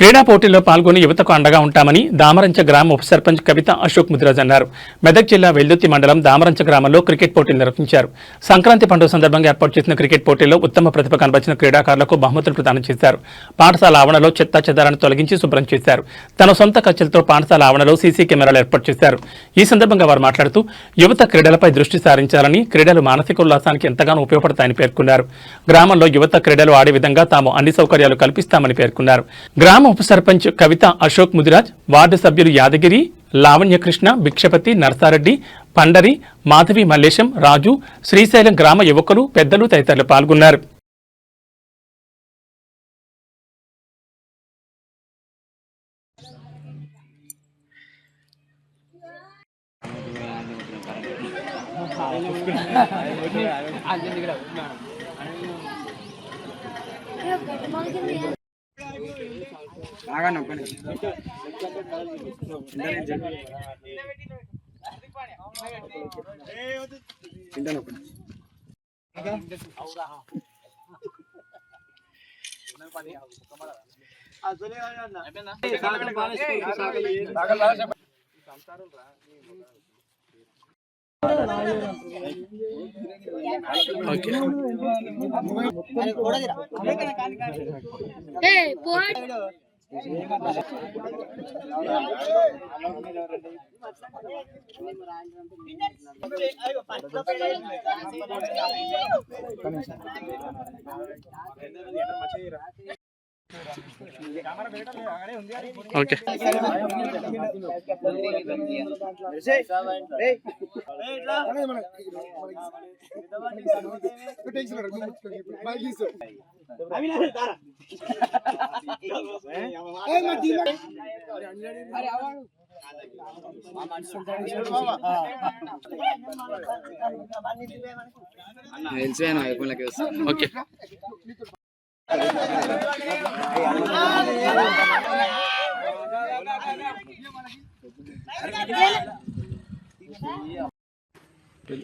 క్రీడా పోటీల్లో పాల్గొని యువతకు అండగా ఉంటామని దామరంచ గ్రామ ఉప సర్పంచ్ కవిత అశోక్ ముదిరాజ్ అన్నారు. మెదక్ జిల్లా వెల్దుర్తి మండలం దామరంచ గ్రామంలో క్రికెట్ పోటీలు నిర్వహించారు. సంక్రాంతి పండుగ సందర్భంగా ఏర్పాటు చేసిన క్రికెట్ పోటీల్లో ఉత్తమ ప్రతిభ కనబరిచిన క్రీడాకారులకు బహుమతులు ప్రదానం చేశారు. పాఠశాల ఆవరణలో చెత్తా చెదారాన్ని తొలగించి శుభ్రం చేశారు. తన సొంత ఖర్చులతో పాఠశాల ఆవరణలో సీసీ కెమెరాలు ఏర్పాటు చేశారు. ఈ సందర్భంగా వారు మాట్లాడుతూ యువత క్రీడలపై దృష్టి సారించాలని, క్రీడలు మానసిక ఉల్లాసానికి ఎంతగానో ఉపయోగపడతాయని పేర్కొన్నారు. గ్రామంలో యువత క్రీడలు ఆడే విధంగా తాము అన్ని సౌకర్యాలు కల్పిస్తామని పేర్కొన్నారు. గ్రామ ఉప సర్పంచ్ కవిత అశోక్ ముదిరాజ్, వార్డు సభ్యులు యాదగిరి, లావణ్యకృష్ణ, భిక్షపతి, నర్సారెడ్డి, పండరి, మాధవి, మల్లేశం, రాజు, శ్రీశైలం గ్రామ యువకులు, పెద్దలు తదితరులు పాల్గొన్నారు.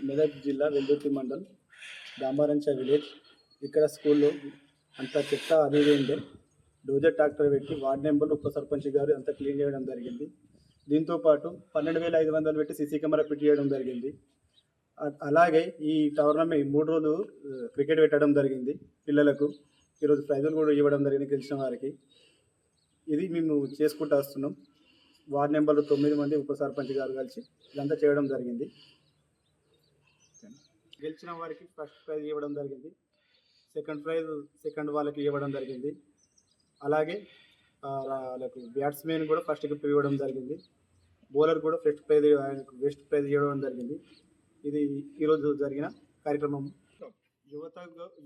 మెదక్ జిల్లా వెల్దుర్తి మండల్ దామరంచ విలేజ్. ఇక్కడ స్కూల్లో అంత చెత్త అది ఉండే డోజర్ ట్రాక్టర్ పెట్టి వార్డ్ నెంబర్ ఉప సర్పంచ్ గారు అంతా క్లీన్ చేయడం జరిగింది. దీంతోపాటు 12,500 పెట్టి సీసీ కెమెరా ఫిట్ చేయడం జరిగింది. అలాగే ఈ టోర్నమెంట్ 3 రోజులు క్రికెట్ పెట్టడం జరిగింది పిల్లలకు. ఈరోజు ప్రైజులు కూడా ఇవ్వడం జరిగింది గెలిచిన వారికి. ఇది మేము చేసుకుంటూ వస్తున్నాం. వార్డ్ నెంబర్లు 9 మంది ఉప సర్పంచ్ గారు కలిసి ఇదంతా చేయడం జరిగింది. గెలిచిన వారికి ఫస్ట్ ప్రైజ్ ఇవ్వడం జరిగింది. సెకండ్ ప్రైజ్ సెకండ్ వాళ్ళకి ఇవ్వడం జరిగింది. అలాగే వాళ్ళకు బ్యాట్స్మెన్ కూడా ఫస్ట్ గిఫ్ట్ ఇవ్వడం జరిగింది. బౌలర్ కూడా బెస్ట్ ప్రైజ్ ఇవ్వడం జరిగింది. ఇది ఈరోజు జరిగిన కార్యక్రమం.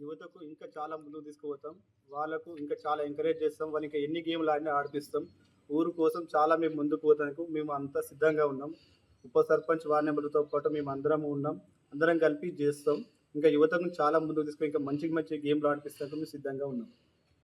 యువతకు ఇంకా చాలా ముందుకు తీసుకుపోతాం. వాళ్ళకు ఇంకా చాలా ఎంకరేజ్ చేస్తాం. వాళ్ళకి ఎన్ని గేమ్లు ఆడినా ఆడిపిస్తాం. ఊరు కోసం చాలా మేము ముందుకు పోతానికి మేము అంతా సిద్ధంగా ఉన్నాం. ఉప సర్పంచ్ వార్డ్ నెంబర్తో పాటు మేము అందరం ఉన్నాం. అందరం కలిపి చేస్తాం. ఇంకా యువతకు చాలా ముందుకు తీసుకొని ఇంకా మంచి గేమ్లు ఆడిపిస్తానికి మేము సిద్ధంగా ఉన్నాం.